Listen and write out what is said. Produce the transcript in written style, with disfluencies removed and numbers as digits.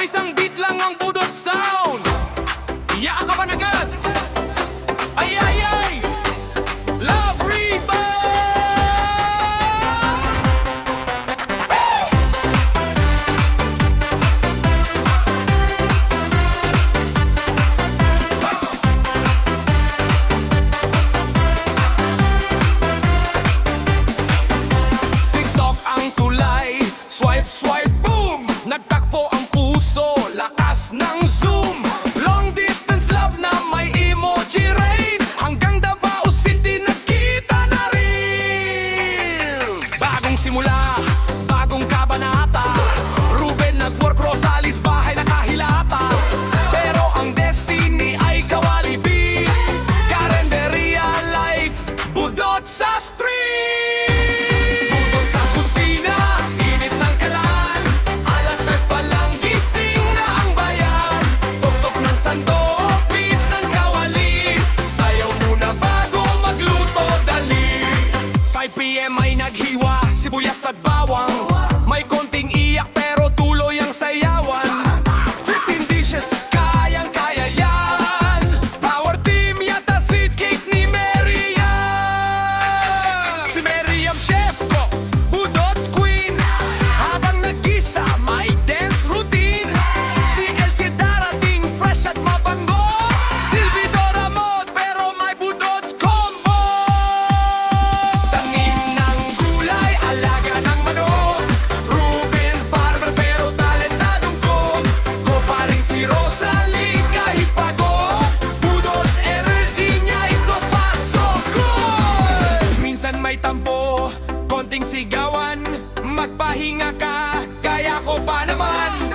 isang beat lang ang budot sound. Iyak ka pa agad. Ay ay ay, Love Rebound. TikTok ang tulay, swipe swipe boom. Nagtakpo ang puso, lakas ng zoom. Long distance love na may emoji rain. Hanggang Davao City nagkita na rin. Bagong simula, bagong kabanata. Ruben nag-work, Rosales bahay nakahilata. Pero ang destiny ay kawalibi. Karenderia life, budot sa street. Budot sa kusina, init ng kalan. Alas 3 pa lang gising na ang bayan. Tuktok ng sandok, beat ng kawali. Sayaw muna bago magluto, dali. 5 PM ay naghiwa, sibuyas at bawang. May konting iyak pero tuloy ang sayawan. 15 dishes, kayang-kaya yan. Power team yata seed cake ni Meriam. Si Meriam chef ko, budot's queen. Habang nag-isa, may dance routine. Si Elsie darating, fresh at mabango. Silvidora mod, pero may budot's combo. Tanim ng gulay, alaga ng manok. Ruben farmer pero talentadong cook. Ko pa rin si Rosalie kahit pagod. Budot's energy niya ay so far so good. Minsan may tampo, konting sigawan. Magpahinga ka, kaya ko pa naman.